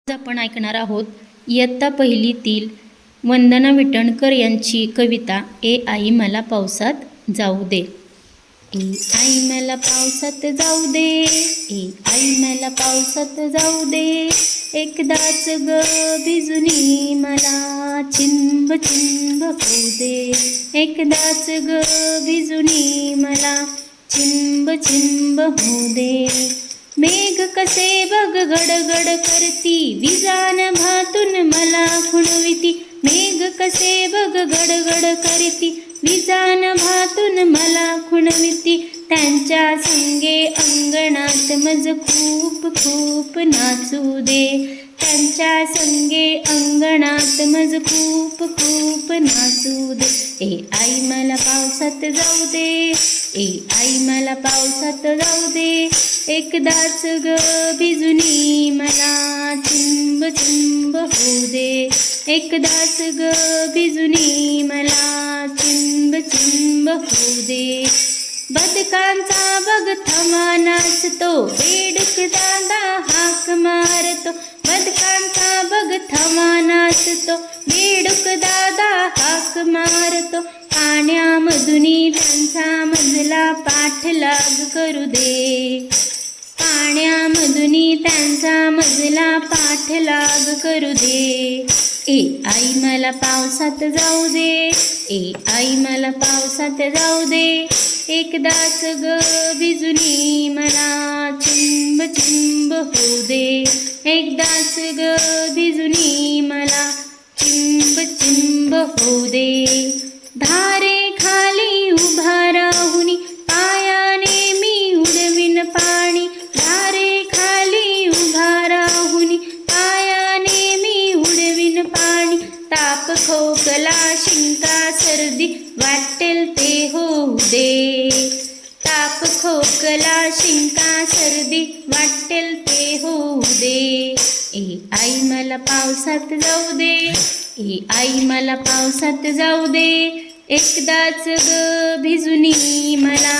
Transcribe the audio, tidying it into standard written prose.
आपण ऐकणार आहोत इयत्ता पहिलीतील वंदना विटणकर यांची कविता ए आई मला पावसात जाऊ दे। ए आई मला पावसात जाऊ दे, ए आई मला पावसात जाऊ दे, एकदाच ग भिजुनी मला चिंब चिंब होऊ दे, एकदाच ग भिजुनी मला चिंब चिंब होऊ दे। मेघ कसे बघ गडगड करती, विजान भातून मला खुणविती, मेघ कसे बघ गडगड करती, विजान भातून मला खुणविती, त्यांच्या संगे अंगणात मज खूप खूप नाचू दे, त्यांच्या संगे अंगणात मज खूप खूप नाचू दे। ए आई मला पावसात जाऊ दे, ए आई मला पावसात जाऊ दे, एकदाच ग भिजुनी मला चिंब चिंब होऊ दे, एकदाच ग भिजुनी मला चिंब चिंब होऊ दे। बदकांचा बघ थमा नाचतो, बेडूक दादा हाक मारतो, बदकांचा बघ थमा नाचतो, बेडूक दादा हाक मारतो, पाण्यामधुनी त्यांचा मजला पाठलाग करू दे, पाण्यामधुनी त्यांचा मजला पाठलाग करू दे। ए आई मला पावसात जाऊ दे, ए आई मला पावसात जाऊ दे, एकदाच ग भिजुनी मला चिंब चिंब होऊ दे, एकदाच ग भिजुनी मला चिंब चिंब होऊ दे। धारे खाली उभा राहुनी पायाने मी उडविन पाणी, धारे खाली उभा राहुनी पायाने मी उडविन पाणी, ताप खोकला शिंका सर्दी वाटेल ते होऊ दे, ताप खोकला शिंका सर्दी वाटेल ते होऊ दे। ए आई मला पावसात जाऊ दे, ए आई मला पावसात जाऊ दे, एकदाच ग भिजुनी मला